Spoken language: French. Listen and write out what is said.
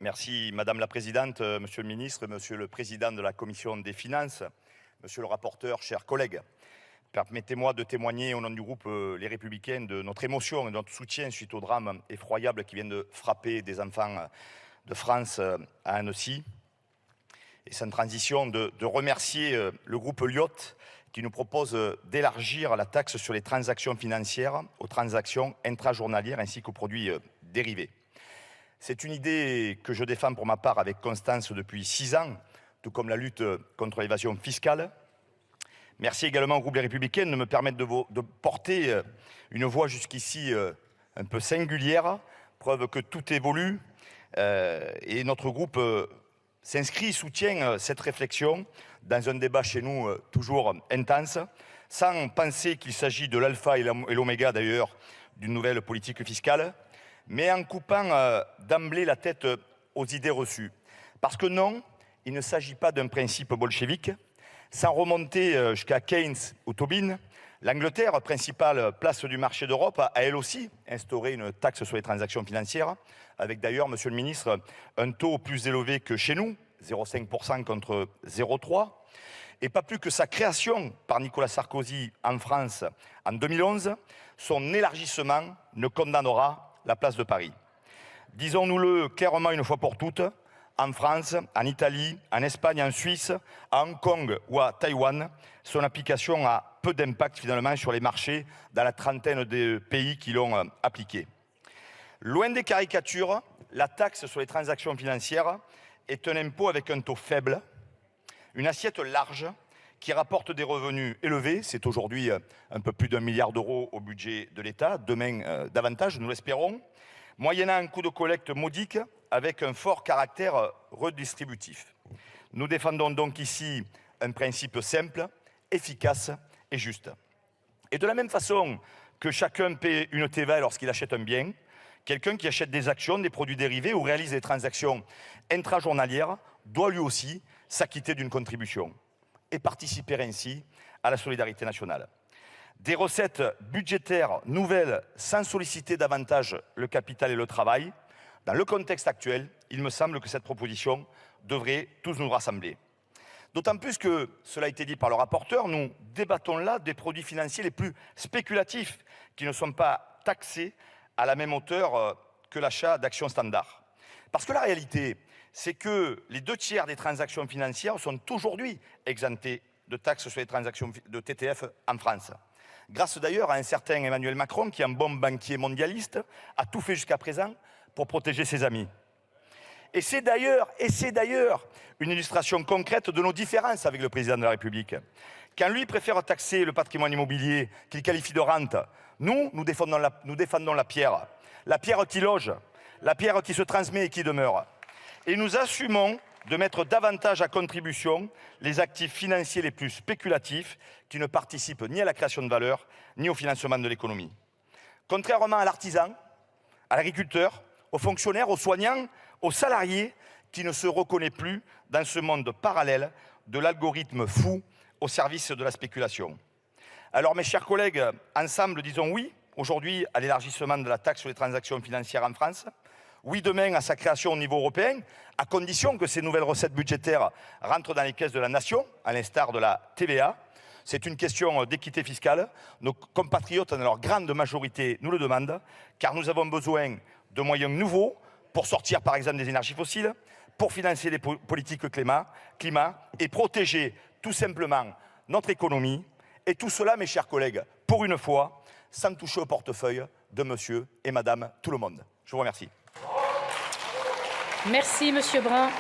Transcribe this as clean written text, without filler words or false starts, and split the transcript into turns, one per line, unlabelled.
Merci Madame la Présidente, Monsieur le Ministre, Monsieur le Président de la Commission des Finances, Monsieur le rapporteur, chers collègues. Permettez-moi de témoigner au nom du groupe Les Républicains de notre émotion et de notre soutien suite au drame effroyable qui vient de frapper des enfants de France à Annecy. Et sans transition, de remercier le groupe Lyot qui nous propose d'élargir la taxe sur les transactions financières aux transactions intrajournalières ainsi qu'aux produits dérivés. C'est une idée que je défends pour ma part avec constance depuis 6 ans, tout comme la lutte contre l'évasion fiscale. Merci également au groupe Les Républicains de me permettre de porter une voix jusqu'ici un peu singulière, preuve que tout évolue. Et notre groupe s'inscrit, soutient cette réflexion dans un débat chez nous toujours intense, sans penser qu'il s'agit de l'alpha et l'oméga d'ailleurs d'une nouvelle politique fiscale, mais en coupant d'emblée la tête aux idées reçues. Parce que non, il ne s'agit pas d'un principe bolchevique. Sans remonter jusqu'à Keynes ou Tobin, l'Angleterre, principale place du marché d'Europe, a elle aussi instauré une taxe sur les transactions financières, avec d'ailleurs, Monsieur le Ministre, un taux plus élevé que chez nous, 0,5% contre 0,3%, et pas plus que sa création par Nicolas Sarkozy en France en 2011, son élargissement ne condamnera la place de Paris. Disons-nous-le clairement une fois pour toutes, en France, en Italie, en Espagne, en Suisse, à Hong Kong ou à Taïwan, son application a peu d'impact finalement sur les marchés dans la trentaine de pays qui l'ont appliquée. Loin des caricatures, la taxe sur les transactions financières est un impôt avec un taux faible, une assiette large qui rapporte des revenus élevés. C'est aujourd'hui un peu plus d'1 milliard d'euros au budget de l'État, demain davantage, nous l'espérons, moyennant un coût de collecte modique avec un fort caractère redistributif. Nous défendons donc ici un principe simple, efficace et juste. Et de la même façon que chacun paie une TVA lorsqu'il achète un bien, quelqu'un qui achète des actions, des produits dérivés ou réalise des transactions intrajournalières doit lui aussi s'acquitter d'une contribution et participer ainsi à la solidarité nationale. Des recettes budgétaires nouvelles sans solliciter davantage le capital et le travail. Dans le contexte actuel, il me semble que cette proposition devrait tous nous rassembler. D'autant plus que, cela a été dit par le rapporteur, nous débattons là des produits financiers les plus spéculatifs qui ne sont pas taxés à la même hauteur que l'achat d'actions standards. Parce que la réalité, c'est que les 2/3 des transactions financières sont aujourd'hui exemptées de taxes sur les transactions de TTF en France. Grâce d'ailleurs à un certain Emmanuel Macron qui, en bon banquier mondialiste, a tout fait jusqu'à présent pour protéger ses amis. Et c'est d'ailleurs une illustration concrète de nos différences avec le président de la République. Quand lui préfère taxer le patrimoine immobilier qu'il qualifie de rente, nous défendons la pierre qui loge, la pierre qui se transmet et qui demeure. Et nous assumons de mettre davantage à contribution les actifs financiers les plus spéculatifs qui ne participent ni à la création de valeur, ni au financement de l'économie. Contrairement à l'artisan, à l'agriculteur, aux fonctionnaires, aux soignants, aux salariés qui ne se reconnaît plus dans ce monde parallèle de l'algorithme fou au service de la spéculation. Alors mes chers collègues, ensemble disons oui aujourd'hui à l'élargissement de la taxe sur les transactions financières en France. Oui demain à sa création au niveau européen, à condition que ces nouvelles recettes budgétaires rentrent dans les caisses de la nation, à l'instar de la TVA. C'est une question d'équité fiscale. Nos compatriotes, dans leur grande majorité, nous le demandent, car nous avons besoin de moyens nouveaux pour sortir, par exemple, des énergies fossiles, pour financer les politiques climat et protéger tout simplement notre économie. Et tout cela, mes chers collègues, pour une fois, sans toucher au portefeuille de monsieur et madame tout le monde. Je vous remercie.
Merci, Monsieur Brun.